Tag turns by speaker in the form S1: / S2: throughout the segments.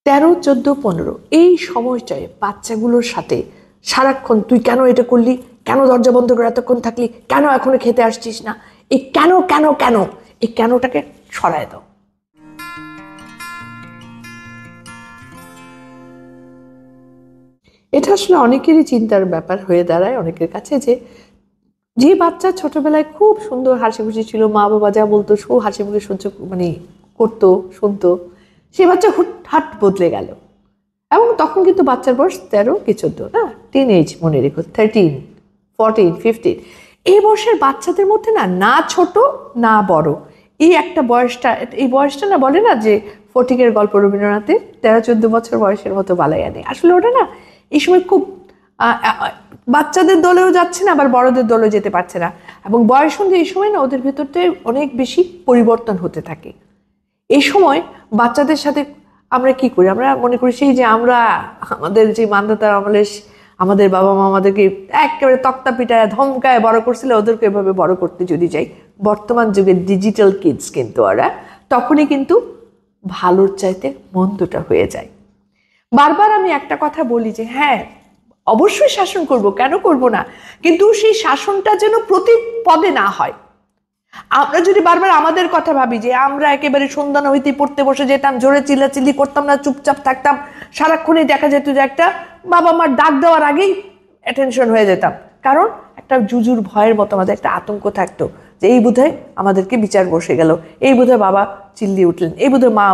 S1: 13, 14, 15 এই সময়টায় বাচ্চাগুলোর সাথে সারাক্ষণ তুই কেন এটা করলি, কেন দরজা বন্ধ করে এতক্ষণ থাকলি, কেন এখনো খেতে আসছিস না, এই কেন কেন কেন এই কেনটাকে সরায় দাও। এটা আসলে অনেকেরই চিন্তার ব্যাপার হয়ে দাঁড়ায় অনেকের কাছে, যে যে বাচ্চা ছোটবেলায় খুব সুন্দর হাসি খুশি ছিল, মা বাবা যা বলতো সব হাসি মুখে সহ্য করতো শুনতো, সে বাচ্চা হুটহাট বদলে গেল। এবং তখন কিন্তু বাচ্চার বয়স 13 কি 14 না, টিন এজ মনে রেখো, 13, 14, 15। এই বয়সের বাচ্চাদের মধ্যে না ছোট না বড়, এই একটা বয়সটা, এই বয়সটা না বলে না যে ফটিকের গল্প রবীন্দ্রনাথের 13-14 বছর বয়সের মতো বালাই আনে, আসলে ওটা না এই সময় খুব বাচ্চাদের দলেও যাচ্ছে না, আবার বড়দের দলেও যেতে পারছে না, এবং বয়স অনুযায়ী এই সময় না ওদের ভেতরতে অনেক বেশি পরিবর্তন হতে থাকে। এই সময় বাচ্চাদের সাথে আমরা কি করি, আমরা মনে করি সেই যে আমরা আমাদের যে মান্ধাতার আমলে আমাদের বাবা মা আমাদেরকে একেবারে তক্তা পিটায় ধমকায় বড় করছিল, ওদেরকে এভাবে বড় করতে যদি যাই, বর্তমান যুগের ডিজিটাল কিডস কিন্তু ওরা তখনই কিন্তু ভালোর চাইতে মন্দটা হয়ে যায়। বারবার আমি একটা কথা বলি যে হ্যাঁ অবশ্যই শাসন করব, কেন করব না, কিন্তু সেই শাসনটা যেন প্রতি পদে না হয়। আমরা যদি বারবার আমাদের কথা ভাবি যে আমরা একেবারে সন্ধ্যা হইতে পড়তে বসে যেতাম, জোরে চিল্লাচিল্লি করতাম না, চুপচাপ থাকতাম, সারাক্ষণই দেখা যেত যে একটা বাবা মার ডাক দেওয়ার আগেই অ্যাটেনশন হয়ে যেতাম, কারণ একটা জুজুর ভয়ের মতো আমাদের একটা আতঙ্ক থাকতো যে এই বোধহয় আমাদেরকে বিচার বসে গেল, এই বোধহয় বাবা চিল্লিয়ে উঠলেন, এই বোধহয় মা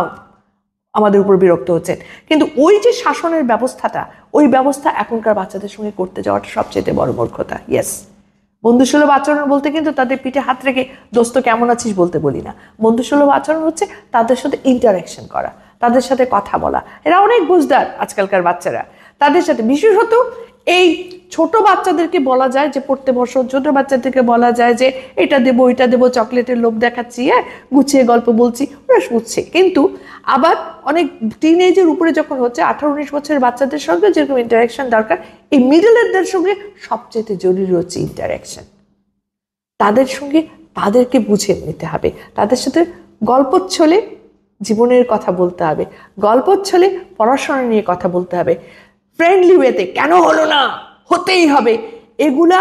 S1: আমাদের উপর বিরক্ত হচ্ছেন। কিন্তু ওই যে শাসনের ব্যবস্থাটা, ওই ব্যবস্থা এখনকার বাচ্চাদের সঙ্গে করতে যাওয়াটা সবচেয়ে বড় মূর্খতা। ইয়েস, বন্ধুসুলভ আচরণ বলতে কিন্তু তাদের পিঠে হাত রেখে দোস্ত কেমন আছিস বলতে বলি না। বন্ধুসুলভ আচরণ হচ্ছে তাদের সাথে ইন্টারাকশন করা, তাদের সাথে কথা বলা। এরা অনেক বুঝদার আজকালকার বাচ্চারা, তাদের সাথে বিশেষত এই ছোট বাচ্চাদেরকে বলা যায় যে পড়তে বসো, ছোট বাচ্চাদেরকে বলা যায় যে এটা দেবো ওইটা দেবো, চকলেটের লোভ দেখাচ্ছি, হ্যাঁ গুছিয়ে গল্প বলছি, ওরা বুঝছে। কিন্তু আবার অনেক টিন এজের উপরে যখন হচ্ছে 18-19 বছরের বাচ্চাদের সঙ্গে যেরকম ইন্টারাকশন দরকার, এই মিডল এজদের সঙ্গে সবচেয়ে জরুরি হচ্ছে ইন্টারাকশন। তাদের সঙ্গে তাদেরকে বুঝে নিতে হবে, তাদের সাথে গল্পচ্ছলে জীবনের কথা বলতে হবে, গল্পচ্ছলে পড়াশোনা নিয়ে কথা বলতে হবে, ফ্রেন্ডলি ওয়েতে, কেন হলো না, হতেই হবে, এগুলা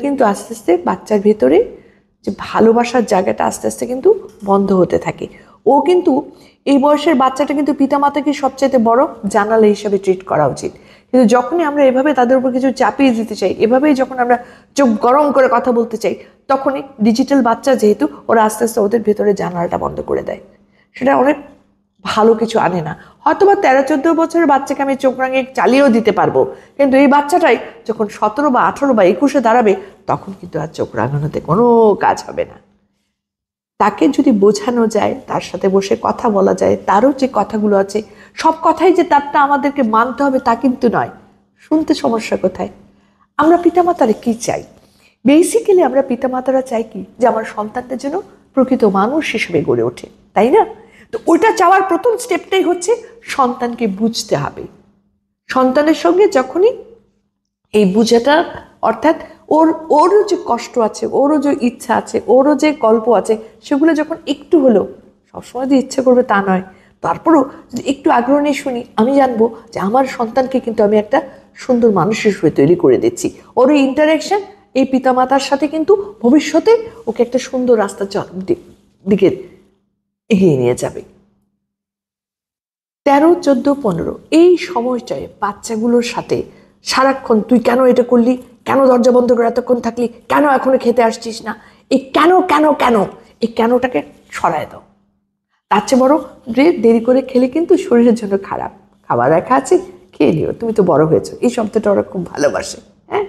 S1: কিন্তু আস্তে আস্তে বাচ্চার ভেতরে যে ভালোবাসার জায়গাটা আস্তে আস্তে কিন্তু বন্ধ হতে থাকে। ও কিন্তু এই বয়সের বাচ্চাটা কিন্তু পিতামাতাকে সবচেয়ে বড় জানালা হিসাবে ট্রিট করা উচিত। কিন্তু যখনই আমরা এভাবে তাদের উপর কিছু চাপিয়ে দিতে চাই, এভাবেই যখন আমরা চোখ গরম করে কথা বলতে চাই, তখনই ডিজিটাল বাচ্চা যেহেতু, ওরা আস্তে আস্তে ওদের ভেতরে জানালাটা বন্ধ করে দেয়, সেটা অনেক ভালো কিছু আনে না। হয়তো বা 13-14 বছরের বাচ্চাকে আমি চোখ রাঙিয়ে চালিয়েও দিতে পারবো, কিন্তু এই বাচ্চাটাই যখন 17 বা 18 বা 21-এ দাঁড়াবে, তখন কিন্তু আর চোখ রাঙানোতে কোনো কাজ হবে না। তাকে যদি বোঝানো যায়, তার সাথে বসে কথা বলা যায়, তারও যে কথাগুলো আছে সব কথাই যে তারটা আমাদেরকে মানতে হবে তা কিন্তু নয়। শুনতে সমস্যা কোথায়? আমরা পিতামাতারা কি চাই? বেসিক্যালি আমরা পিতামাতারা চাই কি, যে আমার সন্তানটা যেন প্রকৃত মানুষ হিসেবে গড়ে ওঠে, তাই না? তো ওইটা চাওয়ার প্রথম স্টেপটাই হচ্ছে সন্তানকে বুঝতে হবে। সন্তানের সঙ্গে যখনই এই বুঝাটা, অর্থাৎ ওরও যে কষ্ট আছে, ওরও যে ইচ্ছা আছে, ওরও যে গল্প আছে, সেগুলো যখন একটু হলেও, সবসময় যে ইচ্ছে করবে তা নয়, তারপরেও যদি একটু আগ্রহ নিয়ে শুনি, আমি জানবো যে আমার সন্তানকে কিন্তু আমি একটা সুন্দর মানুষ হিসেবে তৈরি করে দিচ্ছি। ওর এই ইন্টারাকশন এই পিতামাতার সাথে কিন্তু ভবিষ্যতে ওকে একটা সুন্দর রাস্তা দিকে এগিয়ে নিয়ে যাবে। 13, 14, 15 এই সময়টায় বাচ্চাগুলোর সাথে সারাক্ষণ তুই কেন এটা করলি, কেন দরজা বন্ধ করে এতক্ষণ থাকলি, কেন এখনো খেতে আসছিস না, এই কেন কেন কেন এই কেনটাকে সরায় দাও। তার চেয়ে বড় দেরি করে খেলে কিন্তু শরীরের জন্য খারাপ, খাবার রাখা আছে খেয়ে নিও, তুমি তো বড় হয়েছো, এই শব্দটা ওরা খুব ভালোবাসে। হ্যাঁ,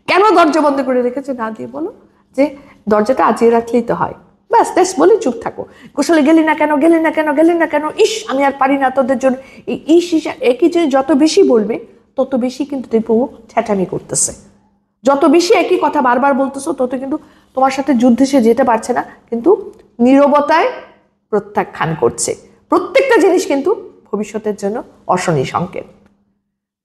S1: কেন দরজা বন্ধ করে রেখেছো না দিয়ে বলো যে দরজাটা আজিয়ে রাখলেই তো হয়, ব্যাস ব্যাস বলে চুপ থাকো। কুশলে গেলি না কেন, গেলি না কেন, গেলি না কেন, ইস আমি আর পারি না তোদের জন্য, এই ইস ইস একই জিনিস যত বেশি বলবে তত বেশি কিন্তু দেখবো ছ্যাটামি করতেছে। যত বেশি একই কথা বারবার বলতেছো তত কিন্তু তোমার সাথে যুদ্ধে সে যেতে পারছে না, কিন্তু নীরবতায় প্রত্যাখ্যান করছে। প্রত্যেকটা জিনিস কিন্তু ভবিষ্যতের জন্য অশনি সংকেত।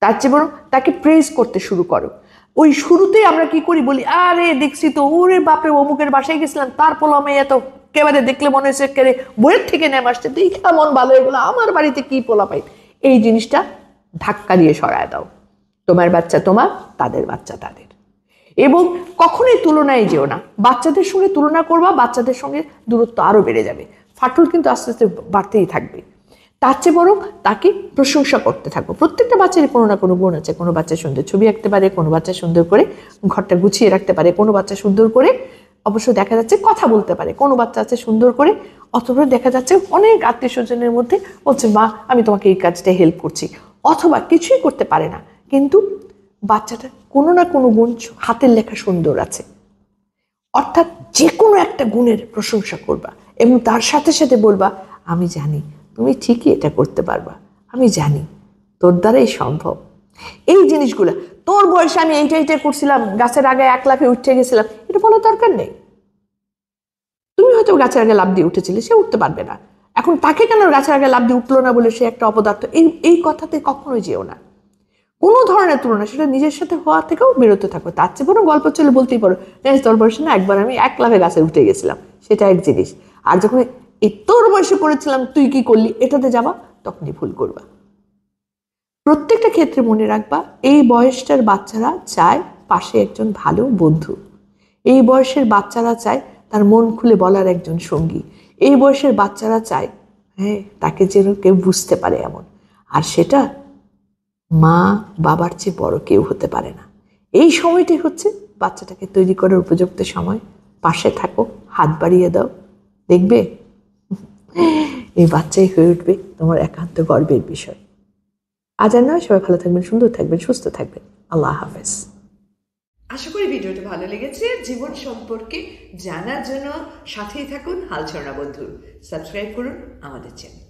S1: তার চেয়ে বরং তাকে প্রেজ করতে শুরু করো। ওই শুরুতেই আমরা কি করি, বলি আরে দেখছি তো ওরে বাপরে অমুকের বাসায় গেছিলাম, তার পোলা মেয়ে এত একেবারে দেখলে মনে হচ্ছে একেবারে বইয়ের থেকে নেমে আসছে, দেখে মন ভালো, এগুলো আমার বাড়িতে কি পোলা পাই, এই জিনিসটা ধাক্কা দিয়ে সরায় দাও। তোমার বাচ্চা তোমার, তাদের বাচ্চা তাদের। এবং কখনোই তুলনায় যেও না, বাচ্চাদের সঙ্গে তুলনা করবা, বাচ্চাদের সঙ্গে দূরত্ব আরো বেড়ে যাবে, ফাটল কিন্তু আস্তে আস্তে বাড়তেই থাকবে। তার চেয়ে বরং তাকে প্রশংসা করতে থাকবো। প্রত্যেকটা বাচ্চারই কোনো না কোনো গুণ আছে। কোনো বাচ্চা সুন্দর ছবি আঁকতে পারে, কোনো বাচ্চা সুন্দর করে ঘরটা গুছিয়ে রাখতে পারে, কোনো বাচ্চা সুন্দর করে অবশ্য দেখা যাচ্ছে কথা বলতে পারে, কোনো বাচ্চা আছে সুন্দর করে, অথবা দেখা যাচ্ছে অনেক আত্মীয় স্বজনের মধ্যে বলছে মা আমি তোমাকে এই কাজটা হেল্প করছি, অথবা কিছুই করতে পারে না কিন্তু বাচ্চাটা কোনো না কোনো গুণ, হাতের লেখা সুন্দর আছে। অর্থাৎ যে কোনো একটা গুণের প্রশংসা করবা এবং তার সাথে সাথে বলবা আমি জানি তুমি ঠিকই এটা করতে পারবা, আমি জানি তোর দ্বারাই সম্ভব। এই জিনিসগুলো, তোর বয়সে আমি এইটা করছিলাম, গাছের আগে 1 লাফে উঠে গেছিলাম, এটা বলার দরকার নেই। তুমি হয়তো গাছের আগে লাফ দিয়ে উঠেছিলে, সে উঠতে পারবে না, এখন তাকে কেন গাছের আগে লাফ দিয়ে উঠলো না বলে সে একটা অপদার্থ, এই কথাতে কখনোই যেও না। কোনো ধরনের তুলনা, সেটা নিজের সাথে হওয়া থেকেও বিরত থাকো। তার চেয়ে বড় গল্প চলে বলতেই পারো, জানিস তোর বয়সে না একবার আমি 1 লাফে গাছে উঠে গেছিলাম, সেটা এক জিনিস। আর যখন এই তোর বয়সে করেছিলাম তুই কি করলি, এটাতে যাবা, তখনই ভুল করবা। প্রত্যেকটা ক্ষেত্রে মনে রাখবা, এই বয়সটার বাচ্চারা চায় পাশে একজন ভালো বন্ধু, এই বয়সের বাচ্চারা চায় তার মন খুলে বলার একজন সঙ্গী, এই বয়সের বাচ্চারা চায় হ্যাঁ তাকে যেন কেউ বুঝতে পারে এমন। আর সেটা মা বাবার চেয়ে বড় কেউ হতে পারে না। এই সময়টাই হচ্ছে বাচ্চাটাকে তৈরি করার উপযুক্ত সময়। পাশে থাকো, হাত বাড়িয়ে দাও, দেখবে এই বাচ্চাই হয়ে উঠবে তোমার একান্ত গর্বের বিষয়। আজ আর নয়, সবাই ভালো থাকবেন, সুন্দর থাকবেন, সুস্থ থাকবেন। আল্লাহ হাফেজ। আশা করি ভিডিওটা ভালো লেগেছে। জীবন সম্পর্কে জানার জন্য সাথেই থাকুন হাল ছড়া বন্ধু। সাবস্ক্রাইব করুন আমাদের চ্যানেল।